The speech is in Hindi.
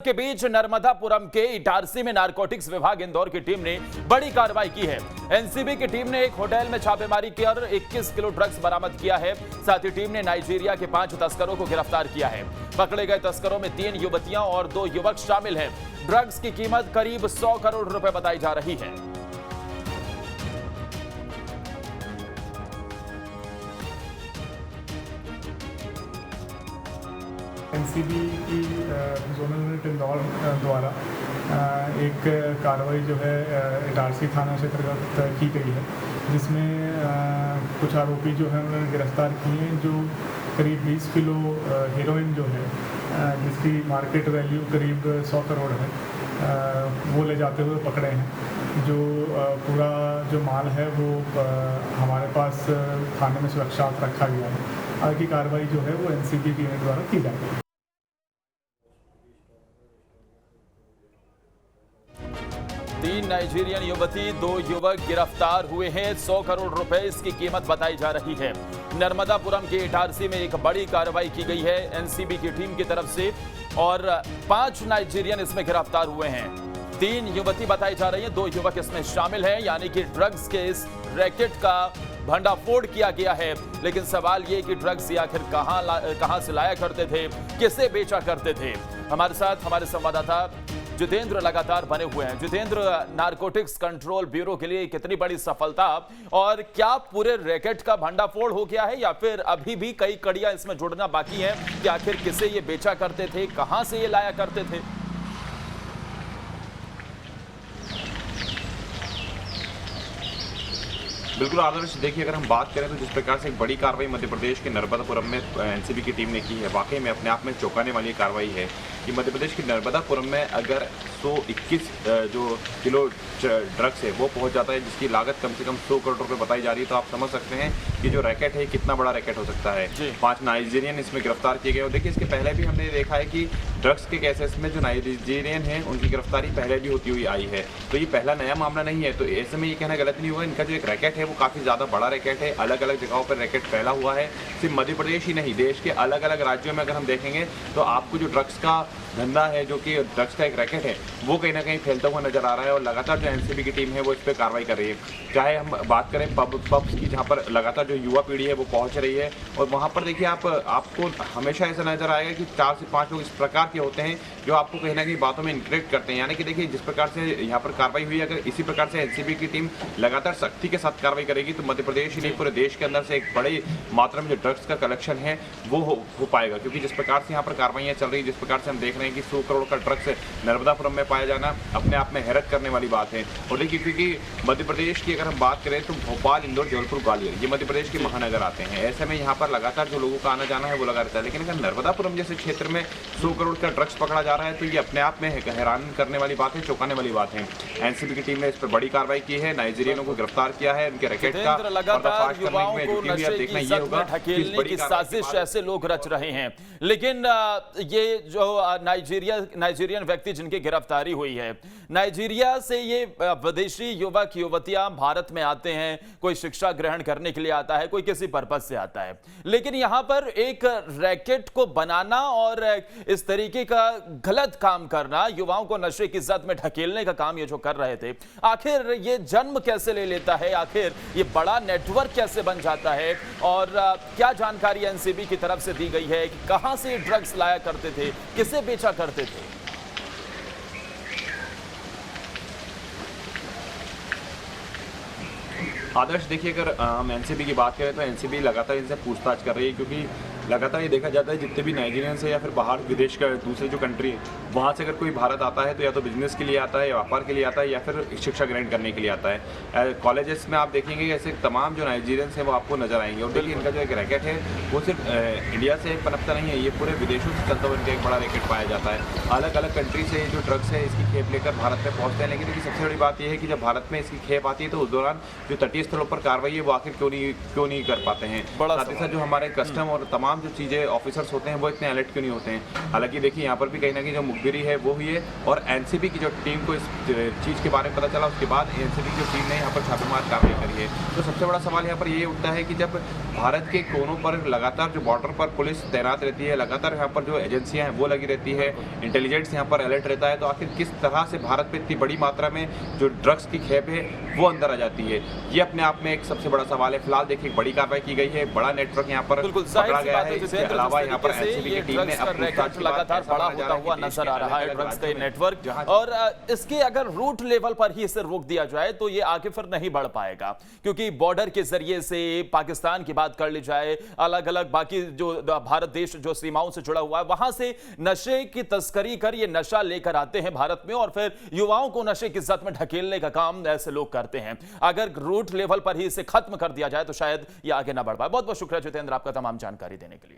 के बीच नर्मदापुरम के इटारसी में नारकोटिक्स विभाग इंदौर की टीम ने बड़ी कार्रवाई की है। एनसीबी की टीम ने एक होटल में छापेमारी कर 21 किलो ड्रग्स बरामद किया है। साथ ही टीम ने नाइजीरिया के 5 तस्करों को गिरफ्तार किया है। पकड़े गए तस्करों में 3 युवतियां और 2 युवक शामिल हैं। ड्रग्स की कीमत करीब 100 करोड़ रुपए बताई जा रही है। एनसीबी की जोनल यूनिट इंदौर द्वारा एक कार्रवाई जो है इटारसी थाना क्षेत्र अंतर्गत की गई है, जिसमें कुछ आरोपी जो है उन्होंने गिरफ्तार किए हैं, जो करीब 20 किलो हेरोइन जो है जिसकी मार्केट वैल्यू करीब 100 करोड़ है, वो ले जाते हुए पकड़े हैं। जो पूरा जो माल है वो हमारे पास थाने में सुरक्षित रखा गया है। आगे की कार्रवाई जो है वो एनसीबी की यूनिट द्वारा की जाएगी। 3 नाइजीरियन युवती 2 युवक गिरफ्तार हुए हैं। 100 करोड़ रुपए इसकी कीमत बताई जा रही है। नर्मदापुरम के इटारसी में एक बड़ी कार्रवाई की गई है एनसीबी की टीम की तरफ से और 5 नाइजीरियन इसमें गिरफ्तार हुए हैं। 3 युवती बताई जा रही हैं, 2 युवक इसमें शामिल हैं। यानी कि ड्रग्स के इस रैकेट का भंडाफोड़ किया गया है। लेकिन सवाल ये कि ड्रग्स ये आखिर कहां से लाया करते थे, किसे बेचा करते थे। हमारे साथ हमारे संवाददाता जितेंद्र लगातार बने हुए हैं। जितेंद्र, नारकोटिक्स कंट्रोल ब्यूरो के लिए कितनी बड़ी सफलता, और क्या पूरे रैकेट का भंडाफोड़ हो गया है या फिर अभी भी कई कड़ियां इसमें जुड़ना बाकी है कि आखिर किसे ये बेचा करते थे, कहां से ये लाया करते थे? बिल्कुल आदर्श, देखिए अगर हम बात करें तो जिस प्रकार से एक बड़ी कार्रवाई मध्य प्रदेश के नर्मदापुरम में एनसीबी की टीम ने की है, वाकई में अपने आप में चौंकाने वाली कार्रवाई है कि मध्य प्रदेश के नर्मदापुरम में अगर 121 जो किलो ड्रग्स है वो पहुंच जाता है, जिसकी लागत कम से कम 100 करोड़ रुपए बताई जा रही है, तो आप समझ सकते हैं कि जो रैकेट है कितना बड़ा रैकेट हो सकता है। 5 नाइजीरियन इसमें गिरफ्तार किए गए। और देखिए इसके पहले भी हमने देखा है कि ड्रग्स के केसेस में जो नाइजीरियन हैं उनकी गिरफ्तारी पहले भी होती हुई आई है, तो ये पहला नया मामला नहीं है। तो ऐसे में ये कहना गलत नहीं होगा, इनका जो एक रैकेट है वो काफ़ी ज़्यादा बड़ा रैकेट है। अलग अलग जगहों पर रैकेट फैला हुआ है। सिर्फ मध्य प्रदेश ही नहीं, देश के अलग अलग राज्यों में अगर हम देखेंगे तो आपको जो ड्रग्स का धंधा है, जो कि ड्रग्स का एक रैकेट है, वो कहीं ना कहीं फैलता हुआ नजर आ रहा है। और लगातार जो एनसीबी की टीम है वो इस पर कार्रवाई कर रही है। चाहे हम बात करें पब्स की, जहाँ पर लगातार जो युवा पीढ़ी है वो पहुंच रही है, और वहाँ पर देखिए आपको हमेशा ऐसा नजर आएगा कि 4 से 5 लोग इस प्रकार के होते हैं जो आपको कहीं ना कहीं बातों में इंटरेक्ट करते हैं। यानी कि देखिए जिस प्रकार से यहाँ पर कार्रवाई हुई, अगर इसी प्रकार से एनसीबी की टीम लगातार सख्ती के साथ कार्रवाई करेगी तो मध्य प्रदेश ही नहीं पूरे देश के अंदर से एक बड़ी मात्रा में जो ड्रग्स का कलेक्शन है वो हो पाएगा। क्योंकि जिस प्रकार से यहाँ पर कार्रवाइयाँ चल रही है, जिस प्रकार से हम देख रहे हैं कि 100 करोड़ का ड्रग्स नर्मदापुरम में पाया जाना अपने आप में हैरत करने वाली बात है। और देखिए क्योंकि मध्य प्रदेश की अगर हम बात करें तो भोपाल, इंदौर, जबलपुर, ग्वालियर ये मध्य प्रदेश के महानगर आते हैं। ऐसे में यहाँ पर लगातार जो लोगों का आना जाना है वो लगा रहता है। लेकिन अगर नर्मदापुरम जैसे क्षेत्र में 100 करोड़ का ड्रग्स पकड़ा जा रहा है तो ये अपने आप में हैरान करने वाली बात है, चौंकाने वाली बात है। एनसीबी की टीम ने इस पर बड़ी कार्रवाई की है, नाइजीरियनों को गिरफ्तार किया है, उनके रैकेट का पर्दाफाश करने में जुटी हुई है। देखना ये होगा ढकेलने की साजिश ऐसे लोग रच रहे हैं। लेकिन ये जो नाइजीरियन व्यक्ति जिनकी गिरफ्तारी हुई है, नाइजीरिया से ये विदेशी युवक युवतियां भारत में आते हैं, कोई शिक्षा ग्रहण करने के लिए आता है, कोई किसी पर्पज से आता है। लेकिन यहां पर एक रैकेट को बनाना और इस तरीके का गलत काम करना, युवाओं को नशे की जद में ढकेलने का काम ये जो कर रहे थे, आखिर ये जन्म कैसे ले लेता है, आखिर ये बड़ा नेटवर्क कैसे बन जाता है, और क्या जानकारी एनसीबी की तरफ से दी गई है कि कहां से ड्रग्स लाया करते थे, किसे बेचा करते थे? आदर्श, देखिए अगर हम एनसीबी की बात करें तो एनसीबी लगातार इनसे पूछताछ कर रही है, क्योंकि लगातार ये देखा जाता है जितने भी नाइजीरियंस है या फिर बाहर विदेश का दूसरे जो कंट्री है वहाँ से अगर कोई भारत आता है तो या तो बिजनेस के लिए आता है, या व्यापार के लिए आता है, या फिर शिक्षा ग्रहण करने के लिए आता है। कॉलेजेस में आप देखेंगे ऐसे तमाम जो नाइजीरियंस हैं वो आपको नजर आएंगे। और देखिए इनका जो एक रैकेट है वो सिर्फ इंडिया से एक पनपता नहीं है, ये पूरे विदेशों से चलता हुआ इनका एक बड़ा रैकेट पाया जाता है। अलग अलग कंट्री से जो ड्रग्स है इसकी खेप लेकर भारत में पहुँचते हैं। लेकिन देखिए सबसे बड़ी बात यह है कि जब भारत में इसकी खेप आती है तो उस दौरान जो तटीय स्थलों पर कार्रवाई है वो आखिर क्यों नहीं कर पाते हैं। साथ ही साथ जो हमारे कस्टम और तमाम तमाम जो चीज़ें ऑफिसर्स होते हैं वो इतने अलर्ट क्यों नहीं होते हैं। हालांकि देखिए यहाँ पर भी कहीं ना कहीं जो मुखबिरी है वो हुई है और एनसीबी की जो टीम को इस चीज़ के बारे में पता चला, उसके बाद एनसीबी की जो टीम ने यहाँ पर छापेमार कार्रवाई करी है। तो सबसे बड़ा सवाल यहाँ पर ये उठता है कि जब भारत के कोनों पर लगातार जो बॉर्डर पर पुलिस तैनात रहती है, लगातार यहाँ पर जो एजेंसियाँ हैं वो लगी रहती है, इंटेलिजेंस यहाँ पर अलर्ट रहता है, तो आखिर किस तरह से भारत में इतनी बड़ी मात्रा में जो ड्रग्स की खेप है वो अंदर आ जाती है, ये अपने आप में एक सबसे बड़ा सवाल है। फिलहाल देखिए बड़ी कार्रवाई की गई है, बड़ा नेटवर्क यहाँ पर पकड़ा गया है। इसके अलावा यहाँ पर एनसीबी की टीम ने लगातार बड़ा होता हुआ नजर आ रहा है ड्रग्स का नेटवर्क, और इसके अगर रूट लेवल पर ही इसे रोक दिया जाए तो ये आगे फिर नहीं बढ़ पाएगा, क्योंकि बॉर्डर के जरिए से पाकिस्तान की बात कर ली जाए, अलग अलग बाकी जो भारत देश जो सीमाओं से जुड़ा हुआ है वहां से नशे की तस्करी कर ये नशा लेकर आते हैं भारत में और फिर युवाओं को नशे की जद में ढकेलने का काम ऐसे लोग करते हैं। अगर रूट लेवल पर ही इसे खत्म कर दिया जाए तो शायद ये आगे ना बढ़ पाए। बहुत बहुत शुक्रिया जितेंद्र आपका तमाम जानकारी देने के लिए।